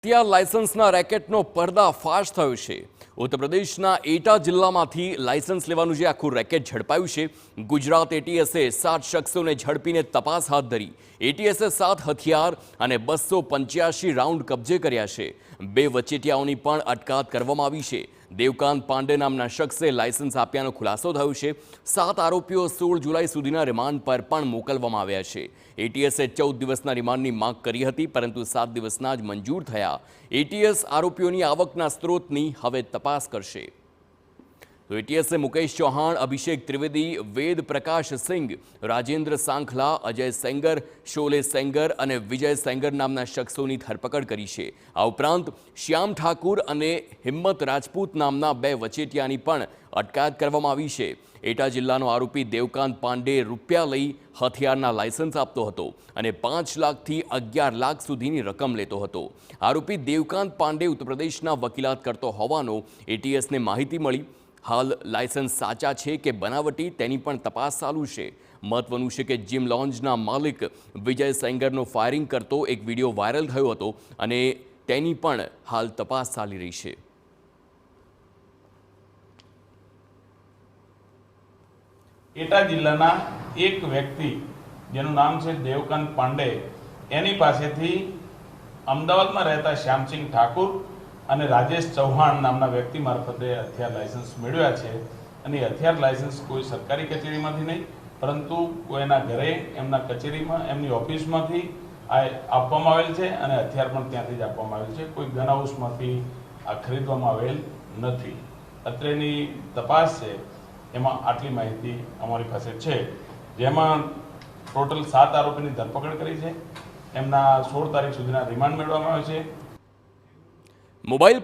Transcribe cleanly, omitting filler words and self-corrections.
ત્યાં લાયસન્સના રેકેટનો પર્દાફાશ થયો છે। ઉત્તર પ્રદેશના એટા જિલ્લામાંથી લાયસન્સ લેવાનું જે આખું રેકેટ ઝડપાયું છે। ગુજરાત એટીએસે 7 શખ્સોને ઝડપીને તપાસ હાથ ધરી। એટીએસે 7 હથિયાર અને 285 રાઉન્ડ કબજે કર્યા છે। 2 વચેટિયાઓની પણ અટકાયત કરવામાં આવી છે। દેવકાંત પાંડે નામના શખ્સે લાયસન્સ આપ્યાનો ખુલાસો થયો છે। 7 આરોપીઓ 16 જુલાઈ સુધીના રિમાન્ડ પર પણ મોકલવામાં આવ્યા છે। એટીએસે 14 દિવસના રિમાન્ડની માંગ કરી હતી, પરંતુ 7 દિવસના જ મંજૂર થયા। એટીએસ આરોપીઓની આવકના સ્ત્રોતની હવે તપાસ કરશે। તો એટીએસે મુકેશ ચૌહાણ, અભિષેક ત્રિવેદી, વેદ પ્રકાશ સિંઘ, રાજેન્દ્ર સાંખલા, અજય સેંગર, શોલે સેંગર અને વિજય સેંગર નામના શખ્સોની ધરપકડ કરી છે। આ ઉપરાંત શ્યામ ઠાકુર અને હિંમત રાજપૂત નામના 2 વચેટિયાની પણ અટકાયત કરવામાં આવી છે। એટા જિલ્લાનો આરોપી દેવકાંત પાંડે રૂપિયા લઈ હથિયારના લાયસન્સ આપતો હતો અને 5 લાખથી 11 લાખ સુધીની રકમ લેતો હતો। આરોપી દેવકાંત પાંડે ઉત્તર પ્રદેશના વકીલાત કરતો હોવાનો એટીએસને માહિતી મળી। હાલ લાયસન્સ સાચા છે કે બનાવટી તેની પણ તપાસ ચાલુ છે। મહત્વનું છે કે જીમ લોન્જના માલિક વિજય સેંગરનો ફાયરિંગ કરતો એક વિડીયો વાયરલ થયો હતો અને તેની પણ હાલ તપાસ ચાલી રહી છે। એટા જિલ્લાના એક વ્યક્તિ જેનું નામ છે દેવકાંત પાંડે, એની પાસેથી અમદાવાદમાં રહેતા શ્યામસિંહ ઠાકુર અને રાજેશ ચૌહાણ નામના વ્યક્તિ મારફતે હથિયાર લાયસન્સ મેળવ્યા છે। અને હથિયાર લાયસન્સ કોઈ સરકારી કચેરીમાંથી નહીં, પરંતુ કોઈના ઘરે, એમના કચેરીમાં, એમની ઓફિસમાંથી આપવામાં આવેલ છે અને હથિયાર પણ ત્યાંથી જ આપવામાં આવેલ છે। કોઈ ગન હાઉસમાંથી આ ખરીદવામાં આવેલ નથી। અત્રેની તપાસ છે એમાં આટલી માહિતી અમારી પાસે છે, જેમાં ટોટલ 7 આરોપીની ધરપકડ કરી છે। એમના 16 તારીખ સુધીના રિમાન્ડ મેળવવામાં આવે છે। મોબાઈલ